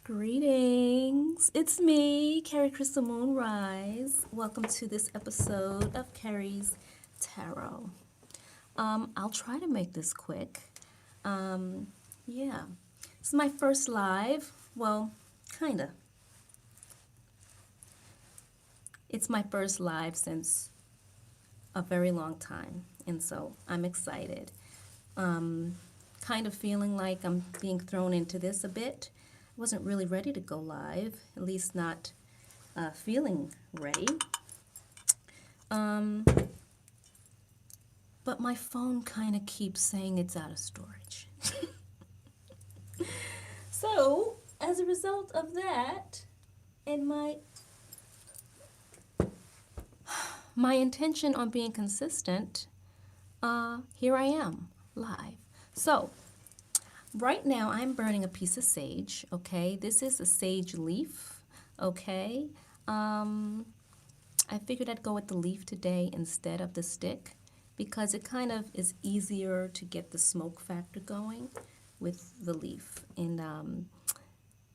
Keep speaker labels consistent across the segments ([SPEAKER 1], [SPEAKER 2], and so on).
[SPEAKER 1] Greetings, it's me, KerieKrystalMoonrise. Welcome to this episode of Kerie's Tarot. I'll try to make this quick. Yeah, it's my first live. Well, kinda. It's my first live since a very long time, and so I'm excited. Kind of feeling like I'm being thrown into this a bit. I wasn't really ready to go live, at least not feeling ready. But my phone kind of keeps saying it's out of storage. So, as a result of that, and my intention on being consistent, here I am, live. So, right now I'm burning a piece of sage, okay? This is a sage leaf, okay? I figured I'd go with the leaf today instead of the stick because it kind of is easier to get the smoke factor going with the leaf. And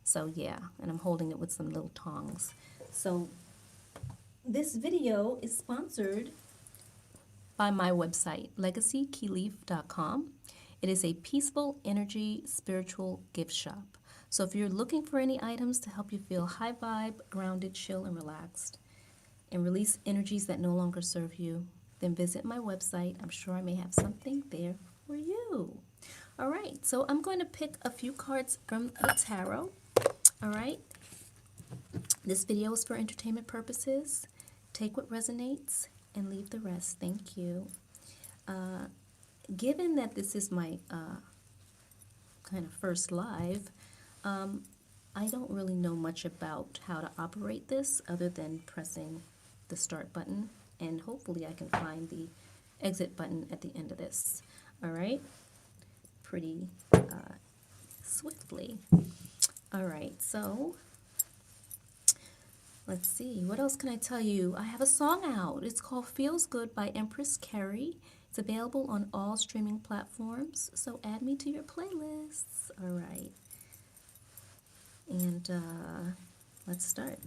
[SPEAKER 1] so yeah, and I'm holding it with some little tongs. So this video is sponsored by my website, legacykeyleaf.com. It is a peaceful energy spiritual gift shop. So if you're looking for any items to help you feel high vibe, grounded, chill, and relaxed, and release energies that no longer serve you, then visit my website. I'm sure I may have something there for you. All right, so I'm going to pick a few cards from the tarot. All right, this video is for entertainment purposes. Take what resonates and leave the rest. Thank you. Given that this is my kind of first live, I don't really know much about how to operate this other than pressing the start button, and hopefully I can find the exit button at the end of this. All right, pretty swiftly. All right, so let's see, what else can I tell you? I have a song out. It's called Feels Good by Empress Kerie. It's available on all streaming platforms, so add me to your playlists. All right, and let's start.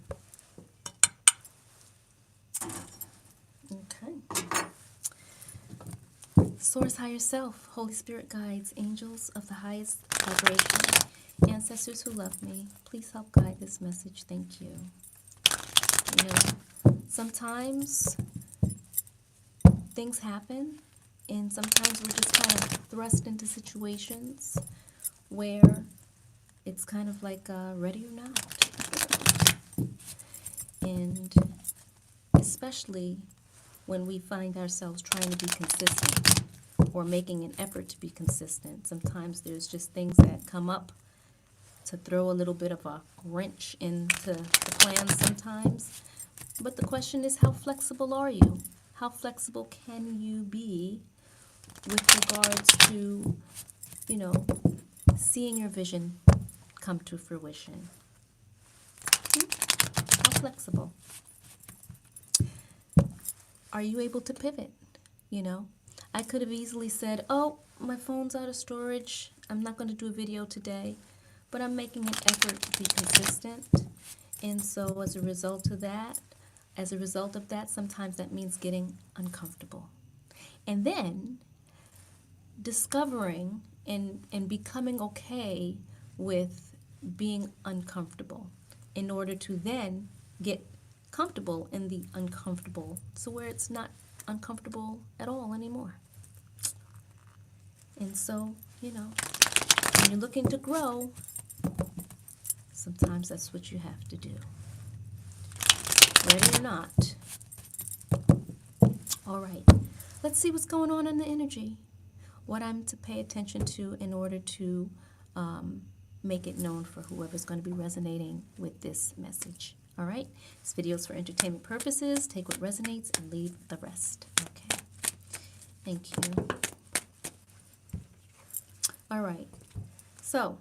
[SPEAKER 1] Okay. Source, higher self, Holy Spirit guides, angels of the highest vibration, ancestors who love me, please help guide this message. Thank you. You know, sometimes things happen, and sometimes we're just kind of thrust into situations where it's kind of like ready or not. And especially when we find ourselves trying to be consistent or making an effort to be consistent, sometimes there's just things that come up to throw a little bit of a wrench into the plans sometimes. But the question is, how flexible are you? How flexible can you be with regards to, you know, seeing your vision come to fruition? How flexible? Are you able to pivot? You know, I could have easily said, oh, my phone's out of storage, I'm not going to do a video today, but I'm making an effort to be consistent. And so as a result of that, sometimes that means getting uncomfortable. And then discovering and becoming okay with being uncomfortable in order to then get comfortable in the uncomfortable, so where it's not uncomfortable at all anymore. And so, you know, when you're looking to grow, sometimes that's what you have to do. Ready or not. All right, let's see what's going on in the energy. What I'm to pay attention to in order to make it known for whoever's going to be resonating with this message. All right, this video is for entertainment purposes. Take what resonates and leave the rest. Okay, thank you. All right, so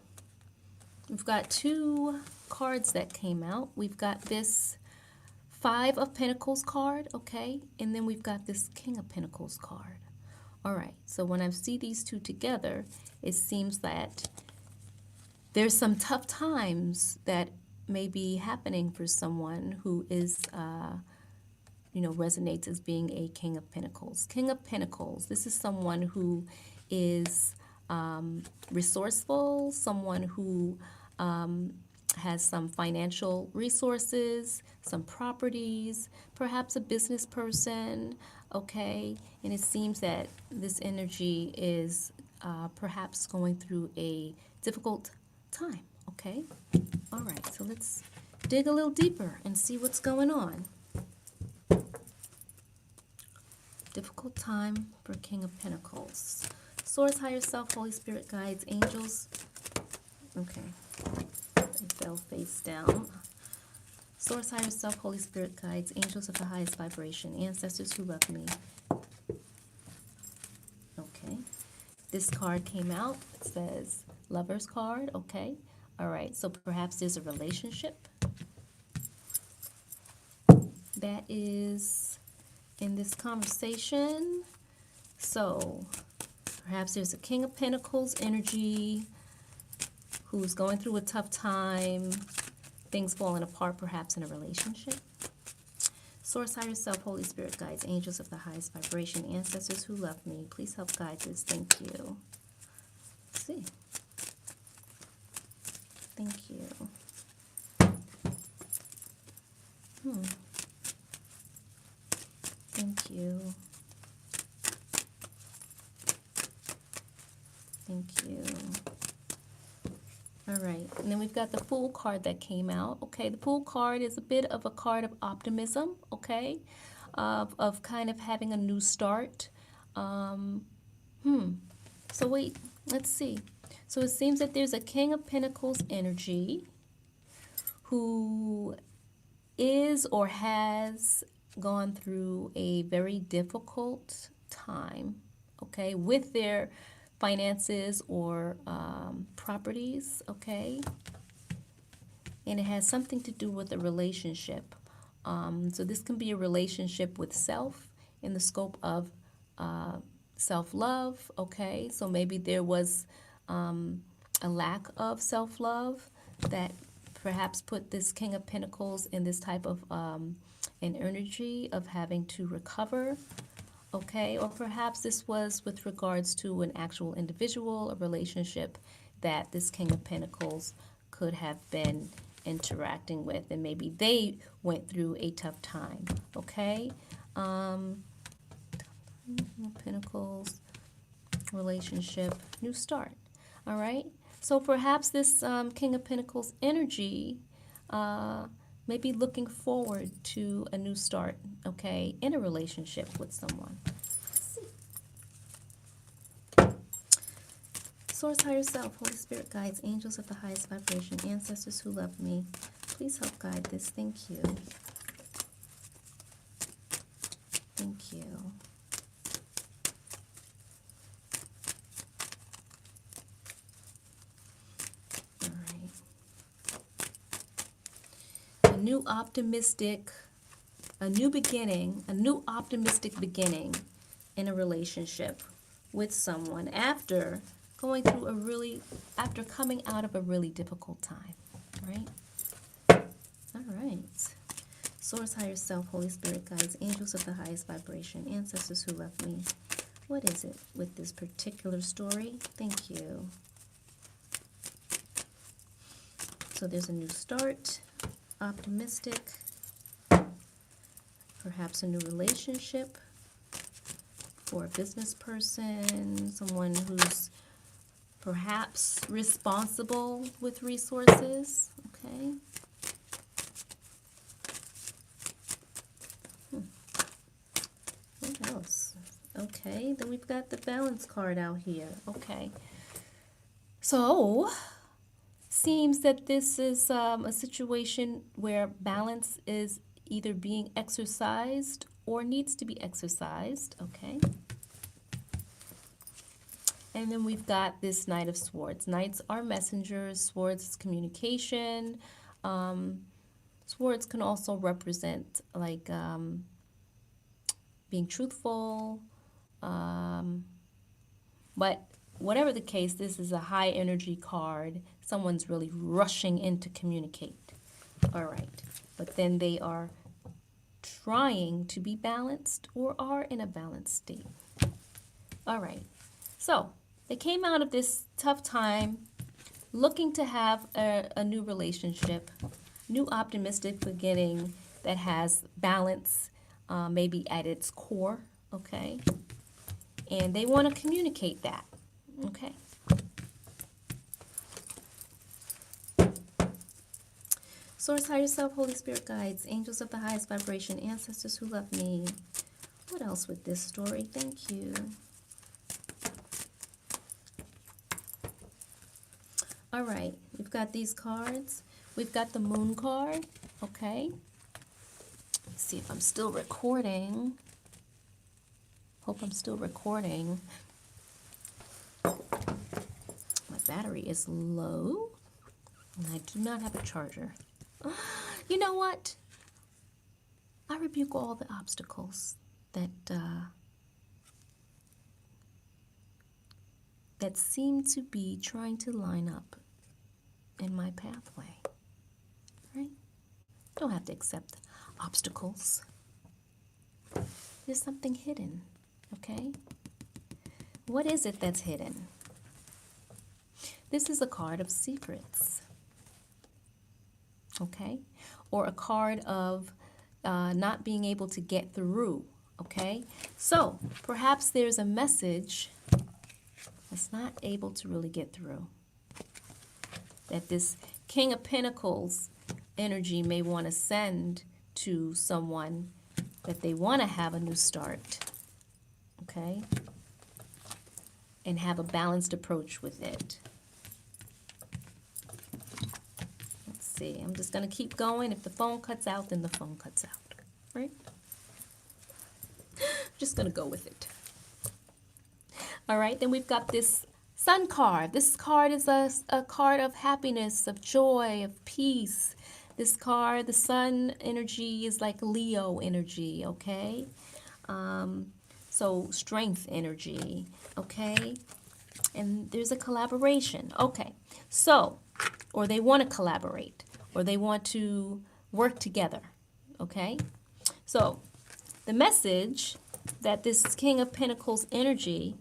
[SPEAKER 1] we've got two cards that came out. We've got this Five of Pentacles card, okay, and then we've got this King of Pentacles card. All right, so when I see these two together, it seems that there's some tough times that may be happening for someone who is, resonates as being a King of Pentacles. King of Pentacles, this is someone who is resourceful, someone who has some financial resources, some properties, perhaps a business person, okay? And it seems that this energy is perhaps going through a difficult time, okay? All right, so let's dig a little deeper and see what's going on. Difficult time for King of Pentacles. Source, higher self, Holy Spirit, guides, angels. Okay, it fell face down. Source, higher self, Holy Spirit, guides, angels of the highest vibration, ancestors who love me. Okay, this card came out. It says Lover's card. Okay, all right, so perhaps there's a relationship that is in this conversation. So perhaps there's a King of Pentacles energy who's going through a tough time, things falling apart perhaps in a relationship. Source, higher self, Holy Spirit, guides, angels of the highest vibration, ancestors who love me, please help guide this. Thank you. Let's see. Thank you. Thank you. Thank you. All right, and then we've got the Fool card that came out. Okay, the Fool card is a bit of a card of optimism, okay, of kind of having a new start. So wait, let's see. So it seems that there's a King of Pentacles energy who is or has gone through a very difficult time, okay, with their finances or properties, okay, and it has something to do with a relationship. So this can be a relationship with self in the scope of self-love, okay, so maybe there was a lack of self-love that perhaps put this King of Pentacles in this type of an energy of having to recover, okay, or perhaps this was with regards to an actual individual, a relationship that this King of Pentacles could have been interacting with, and maybe they went through a tough time, okay. Pentacles, relationship, new start. All right, so perhaps this King of Pentacles energy may be looking forward to a new start, okay, in a relationship with someone. Source, higher self, Holy Spirit, guides, angels of the highest vibration, ancestors who love me, please help guide this. Thank you. Thank you. All right. A new optimistic beginning in a relationship with someone after going through after coming out of a really difficult time, right? All right. Source, higher self, Holy Spirit, guides, angels of the highest vibration, ancestors who love me. What is it with this particular story? Thank you. So there's a new start, optimistic, perhaps a new relationship for a business person, someone who's perhaps responsible with resources, okay? What else? Okay, then we've got the balance card out here, okay. So, seems that this is a situation where balance is either being exercised or needs to be exercised, okay? And then we've got this Knight of Swords. Knights are messengers. Swords is communication. Swords can also represent like being truthful. But whatever the case, this is a high energy card. someone's really rushing in to communicate. All right. But then they are trying to be balanced or are in a balanced state. All right. So they came out of this tough time looking to have a new relationship, new optimistic beginning that has balance, maybe at its core, okay? And they want to communicate that, okay? Source, higher self, Holy Spirit guides, angels of the highest vibration, ancestors who love me. What else with this story? Thank you. All right, we've got these cards. We've got the moon card, okay? Let's see if I'm still recording. Hope I'm still recording. My battery is low, and I do not have a charger. You know what? I rebuke all the obstacles that that seem to be trying to line up in my pathway, right? Don't have to accept obstacles. There's something hidden, okay? What is it that's hidden? This is a card of secrets, okay? Or a card of not being able to get through, okay? So perhaps there's a message that's not able to really get through, that this King of Pentacles energy may want to send to someone, that they want to have a new start, okay? And have a balanced approach with it. Let's see, I'm just going to keep going. If the phone cuts out, then the phone cuts out, right? I'm just going to go with it. All right, then we've got this Sun card. This card is a card of happiness, of joy, of peace. This card, the Sun energy is like Leo energy, okay? So strength energy, okay? And there's a collaboration, okay? So, or they want to collaborate, or they want to work together, okay? So, the message that this King of Pentacles energy,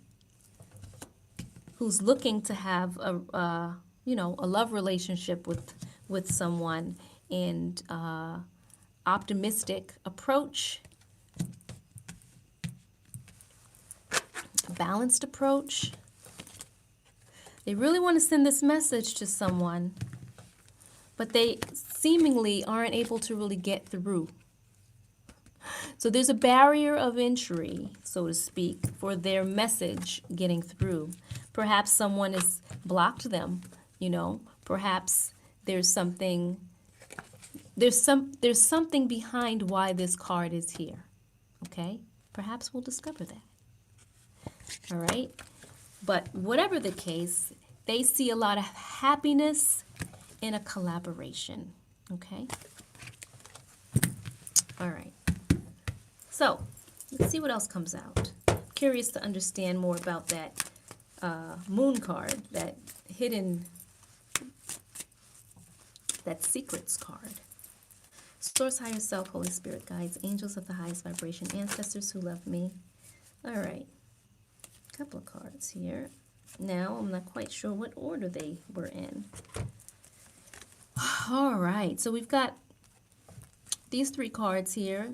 [SPEAKER 1] who's looking to have a love relationship with someone, and optimistic approach, balanced approach. They really want to send this message to someone, but they seemingly aren't able to really get through. So there's a barrier of entry, so to speak, for their message getting through. Perhaps someone has blocked them, you know. Perhaps there's something behind why this card is here. Okay? Perhaps we'll discover that. All right? But whatever the case, they see a lot of happiness in a collaboration. Okay? All right. So, let's see what else comes out. Curious to understand more about that moon card, that hidden, that secrets card. Source, higher self, Holy Spirit guides, angels of the highest vibration, ancestors who love me. All right. A couple of cards here. Now, I'm not quite sure what order they were in. All right. So we've got these three cards here.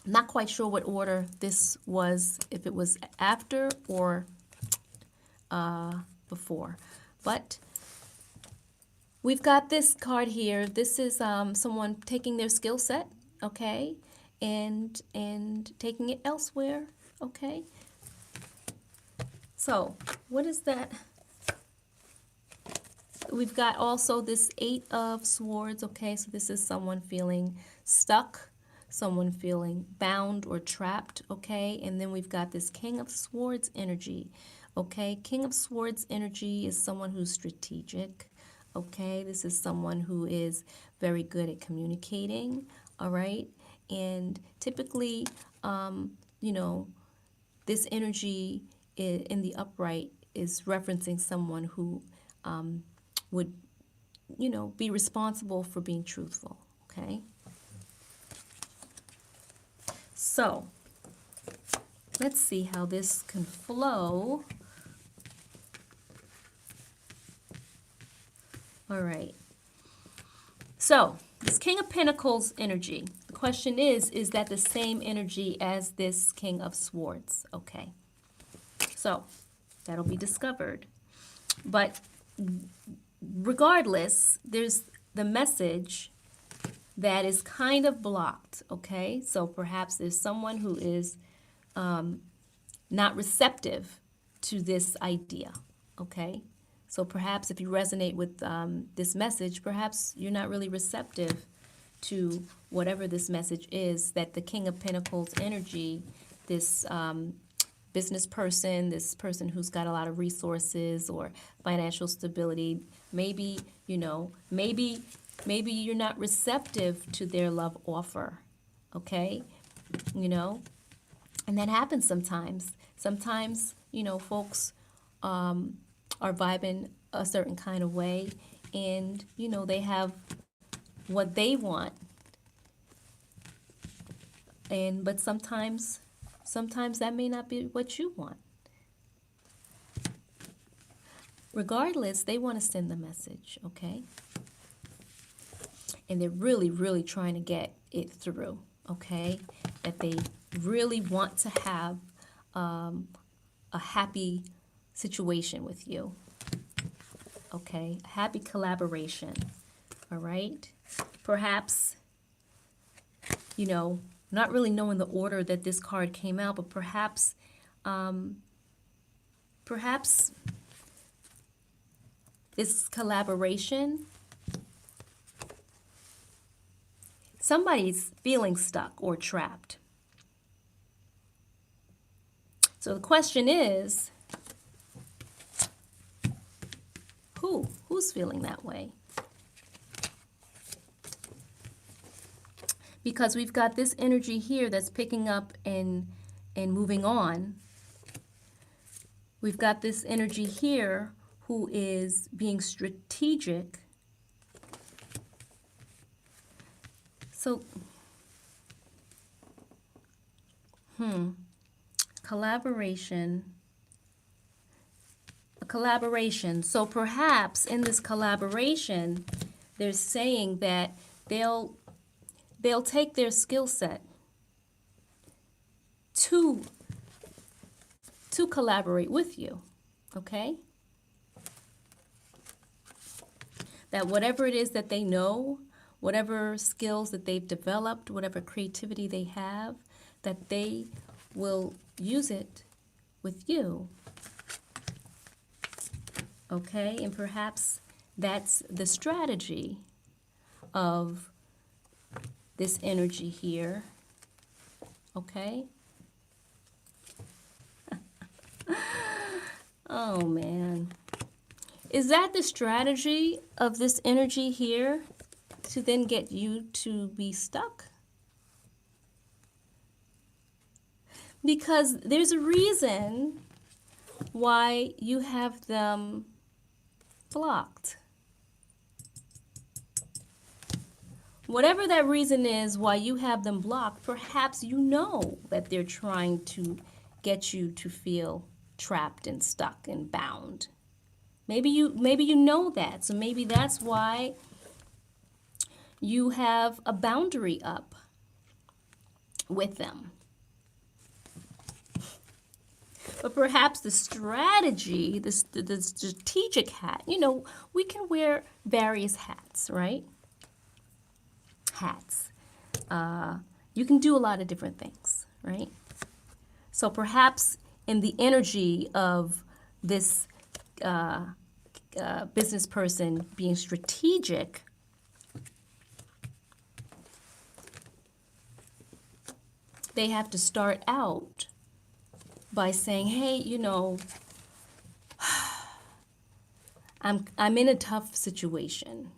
[SPEAKER 1] Not quite sure what order this was, if it was after or before. But we've got this card here. This is someone taking their skill set, okay, and taking it elsewhere, okay. So what is that? We've got also this Eight of Swords, okay. So this is someone feeling stuck, someone feeling bound or trapped, okay. And then we've got this King of Swords energy, okay. King of Swords energy is someone who's strategic, okay. This is someone who is very good at communicating, all right. And typically, you know, this energy in the upright is referencing someone who would, you know, be responsible for being truthful, okay? So, let's see how this can flow. All right. So, this King of Pentacles energy. The question is that the same energy as this King of Swords? Okay. So, that'll be discovered. But regardless, there's the message that is kind of blocked, okay? So perhaps there's someone who is not receptive to this idea, okay? So perhaps if you resonate with this message, perhaps you're not really receptive to whatever this message is, that the King of Pentacles energy, this business person, this person who's got a lot of resources or financial stability, maybe, you know, maybe you're not receptive to their love offer, okay? You know, and that happens sometimes. Sometimes, you know, folks are vibing a certain kind of way, and, you know, they have what they want, but sometimes that may not be what you want. Regardless, they want to send the message, okay? And they're really, really trying to get it through, okay? That they really want to have a happy situation with you, okay? A happy collaboration, all right? Perhaps, you know, not really knowing the order that this card came out, but perhaps, perhaps this collaboration, somebody's feeling stuck or trapped. So the question is, who's feeling that way? Because we've got this energy here that's picking up and moving on. We've got this energy here who is being strategic. So, collaboration. A collaboration. So perhaps in this collaboration, they're saying that they'll take their skill set to collaborate with you, okay? That whatever it is that they know, whatever skills that they've developed, whatever creativity they have, that they will use it with you, okay? And perhaps that's the strategy of this energy here, okay? Oh, man. Is that the strategy of this energy here to then get you to be stuck? Because there's a reason why you have them blocked. Whatever that reason is why you have them blocked, perhaps you know that they're trying to get you to feel trapped and stuck and bound. Maybe you know that. So maybe that's why you have a boundary up with them. But perhaps the strategy, the strategic hat, you know, we can wear various hats, right? Hats. You can do a lot of different things, right? So perhaps in the energy of this business person being strategic, they have to start out by saying, hey, you know, I'm in a tough situation,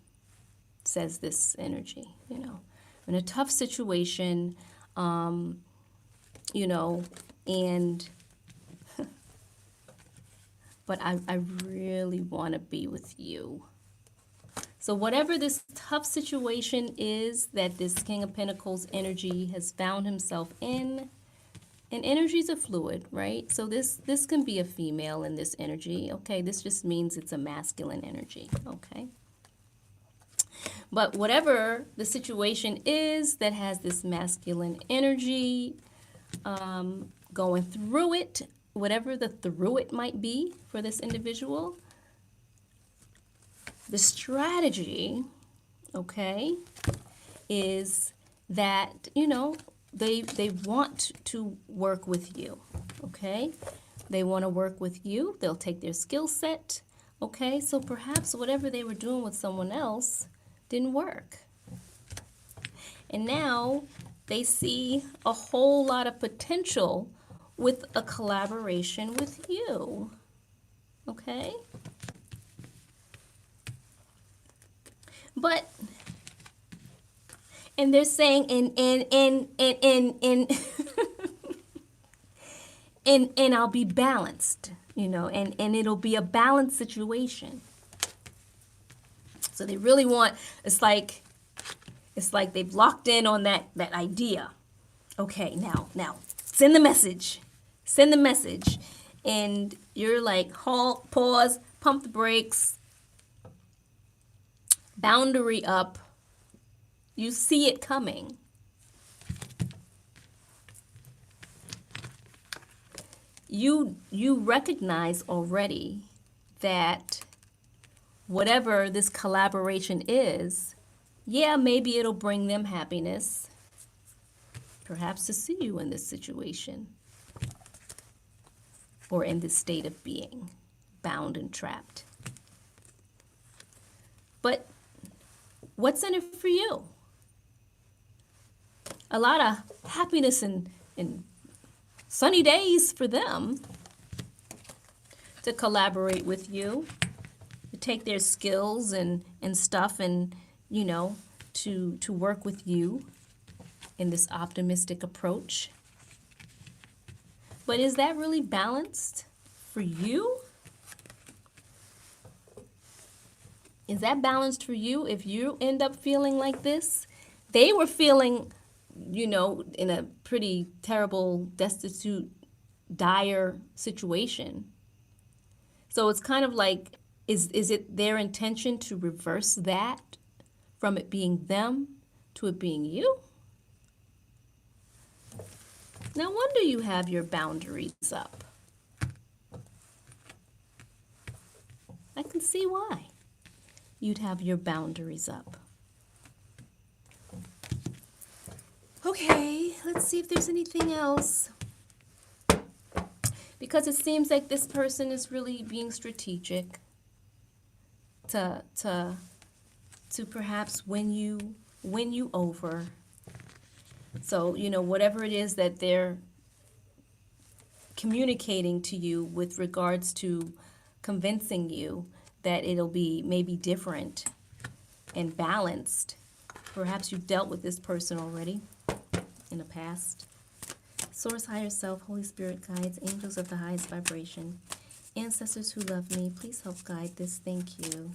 [SPEAKER 1] says this energy, you know. I'm in a tough situation, you know, and but I really want to be with you. So whatever this tough situation is that this King of Pentacles energy has found himself in, and energy's a fluid, right? So this can be a female in this energy. Okay, this just means it's a masculine energy, okay? But whatever the situation is that has this masculine energy going through it, whatever the through it might be for this individual, the strategy, okay, is that, you know, they want to work with you, okay? They want to work with you. They'll take their skill set, okay? So perhaps whatever they were doing with someone else didn't work. And now they see a whole lot of potential with a collaboration with you, okay? But, and they're saying, and I'll be balanced, you know, and it'll be a balanced situation. So they really want, it's like they've locked in on that idea. Okay, now send the message. Send the message. And you're like, halt, pause, pump the brakes, boundary up. You see it coming. You recognize already that whatever this collaboration is, yeah, maybe it'll bring them happiness, perhaps to see you in this situation or in this state of being bound and trapped. But what's in it for you? A lot of happiness and sunny days for them to collaborate with you, to take their skills and stuff and, you know, to work with you in this optimistic approach. But is that really balanced for you? Is that balanced for you if you end up feeling like this? They were feeling, you know, in a pretty terrible, destitute, dire situation. So it's kind of like, is it their intention to reverse that from it being them to it being you? No wonder you have your boundaries up. I can see why you'd have your boundaries up. Okay, let's see if there's anything else. Because it seems like this person is really being strategic to perhaps win you over. So, you know, whatever it is that they're communicating to you with regards to convincing you that it'll be maybe different and balanced. Perhaps you've dealt with this person already in the past. Source, higher self, Holy Spirit, guides, angels of the highest vibration, ancestors who love me, please help guide this. Thank you.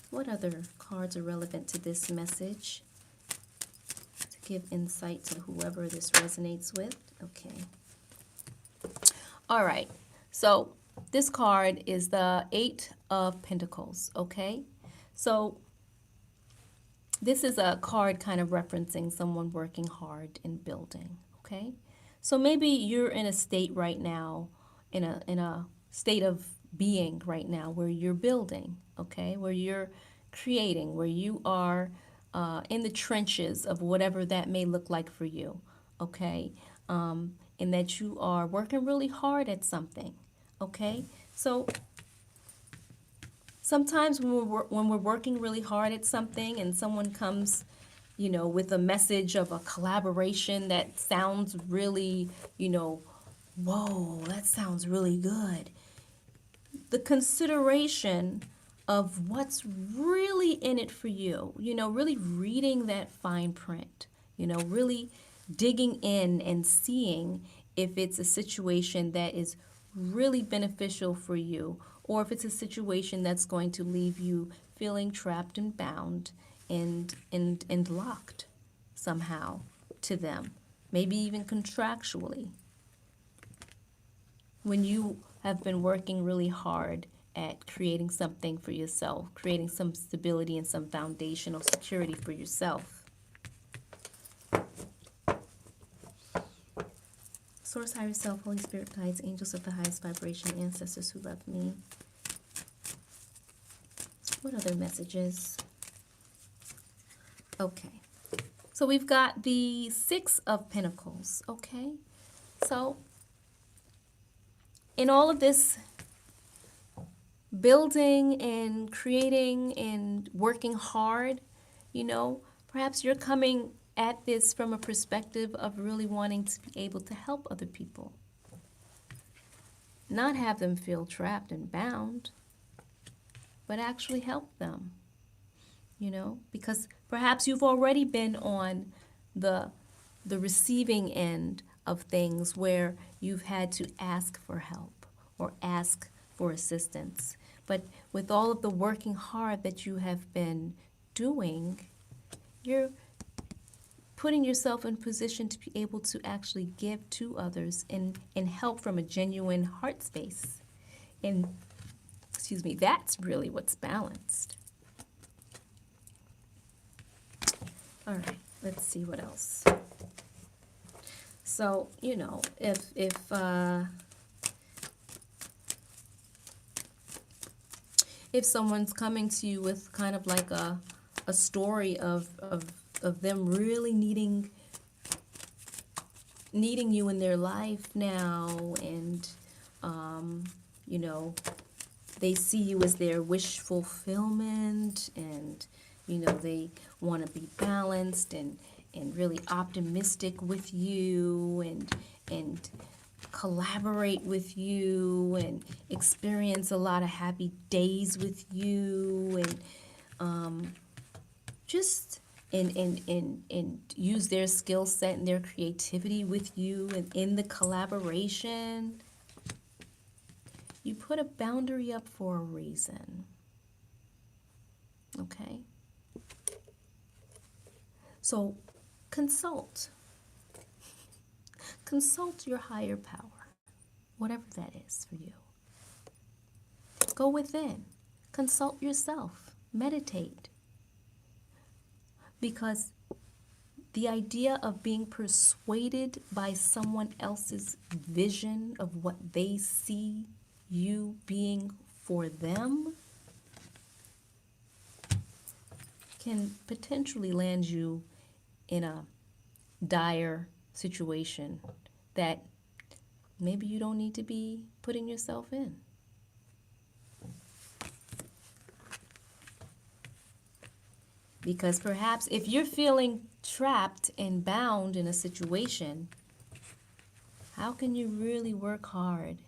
[SPEAKER 1] What other cards are relevant to this message to give insight to whoever this resonates with? Okay. All right. So this card is the Eight of Pentacles. Okay. So this is a card kind of referencing someone working hard and building. Okay. So maybe you're in a state right now, in a state of being right now where you're building, okay, where you're creating, where you are in the trenches of whatever that may look like for you, okay, and that you are working really hard at something, okay. So sometimes when we're working really hard at something and someone comes, you know, with a message of a collaboration that sounds really, you know, whoa, that sounds really good. The consideration of what's really in it for you, you know, really reading that fine print, you know, really digging in and seeing if it's a situation that is really beneficial for you, or if it's a situation that's going to leave you feeling trapped and bound and locked somehow to them, maybe even contractually, when you have been working really hard at creating something for yourself, creating some stability and some foundational security for yourself. Source, higher self, Holy Spirit, guides, angels of the highest vibration, ancestors who love me. What other messages? Okay. So we've got the Six of Pentacles, okay? So in all of this building and creating and working hard, you know, perhaps you're coming at this from a perspective of really wanting to be able to help other people. Not have them feel trapped and bound, but actually help them, you know, because perhaps you've already been on the receiving end of things where you've had to ask for help or ask for assistance. But with all of the working hard that you have been doing, you're putting yourself in position to be able to actually give to others and help from a genuine heart space. And, excuse me, that's really what's balanced. All right, let's see what else. So, you know, if someone's coming to you with kind of like a story of them really needing you in their life now, and you know, they see you as their wish fulfillment, and you know, they want to be balanced and really optimistic with you, and collaborate with you and experience a lot of happy days with you, and just and use their skill set and their creativity with you, and in the collaboration, you put a boundary up for a reason. Okay? So consult your higher power, whatever that is for you. Go within, consult yourself, meditate. Because the idea of being persuaded by someone else's vision of what they see you being for them can potentially land you in a dire situation that maybe you don't need to be putting yourself in. Because perhaps if you're feeling trapped and bound in a situation, how can you really work hard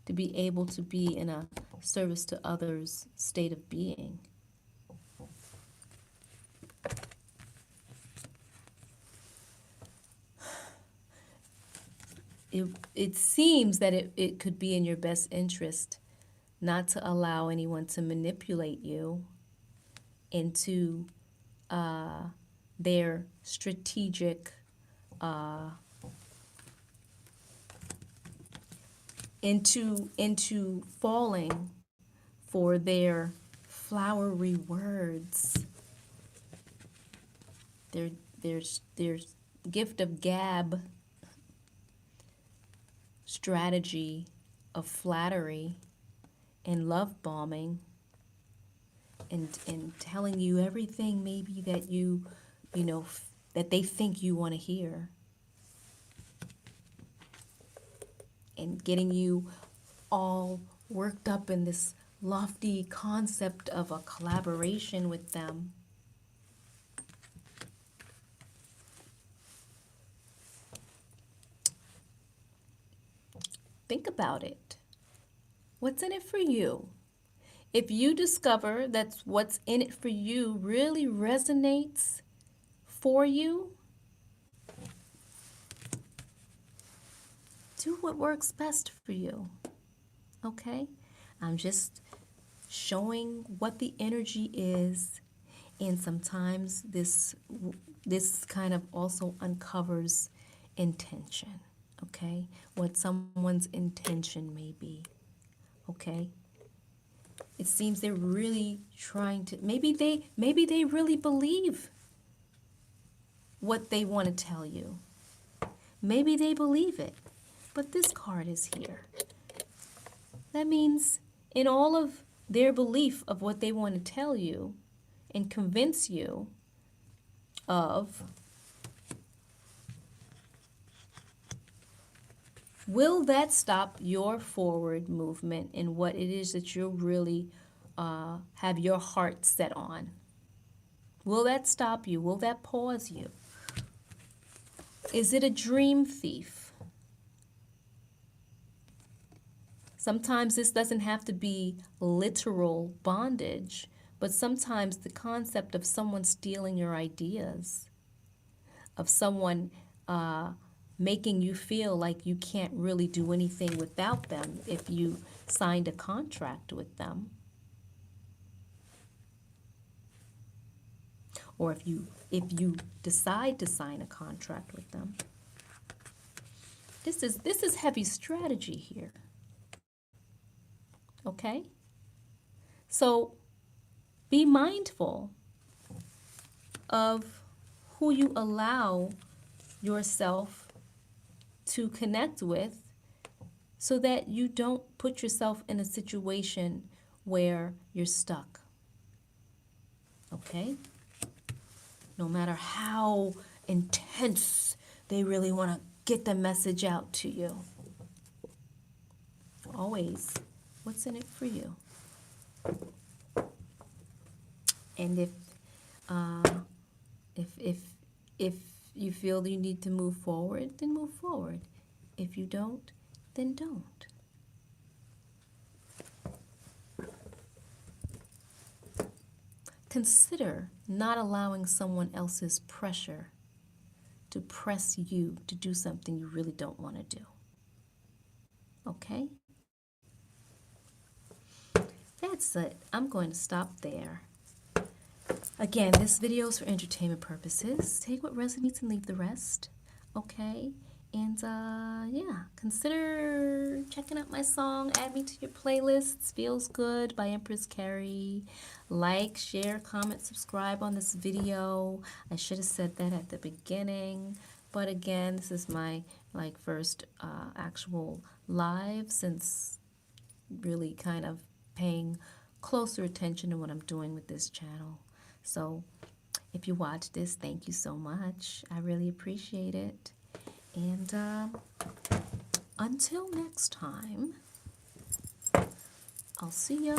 [SPEAKER 1] to be able to be in a service to others state of being? It seems that it could be in your best interest not to allow anyone to manipulate you into their strategic into falling for their flowery words, their gift of gab strategy of flattery and love bombing, and telling you everything maybe that you know, that they think you want to hear, and getting you all worked up in this lofty concept of a collaboration with them. Think about it. What's in it for you? If you discover that what's in it for you really resonates for you, do what works best for you. Okay? I'm just showing what the energy is, and sometimes this kind of also uncovers intention, okay? What someone's intention may be, okay? It seems they're really trying to, maybe they really believe what they want to tell you. Maybe they believe it, but this card is here. That means in all of their belief of what they want to tell you and convince you of, will that stop your forward movement in what it is that you really have your heart set on? Will that stop you? Will that pause you? Is it a dream thief? Sometimes this doesn't have to be literal bondage, but sometimes the concept of someone stealing your ideas, of someone making you feel like you can't really do anything without them if you signed a contract with them, or if you decide to sign a contract with them. This is heavy strategy here. Okay? So be mindful of who you allow yourself to connect with, so that you don't put yourself in a situation where you're stuck. Okay? No matter how intense they really want to get the message out to you. Always, what's in it for you? And if you feel you need to move forward, then move forward. If you don't, then don't. Consider not allowing someone else's pressure to press you to do something you really don't want to do. Okay? That's it. I'm going to stop there. Again, this video is for entertainment purposes. Take what resonates and leave the rest. Okay? And yeah, consider checking out my song, Add Me to Your Playlists, Feels Good by Empress Kerrie. Like, share, comment, subscribe on this video. I should have said that at the beginning. But again, this is my first actual live, since really kind of paying closer attention to what I'm doing with this channel. So if you watch this, thank you so much. I really appreciate it. And until next time, I'll see ya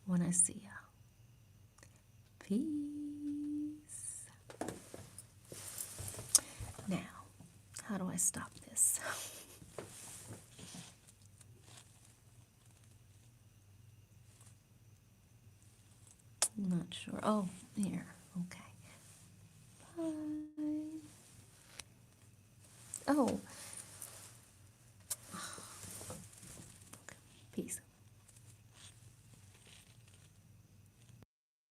[SPEAKER 1] when I see ya. Peace. Now, how do I stop this? I'm not sure. Oh, here. Okay. Bye. Oh.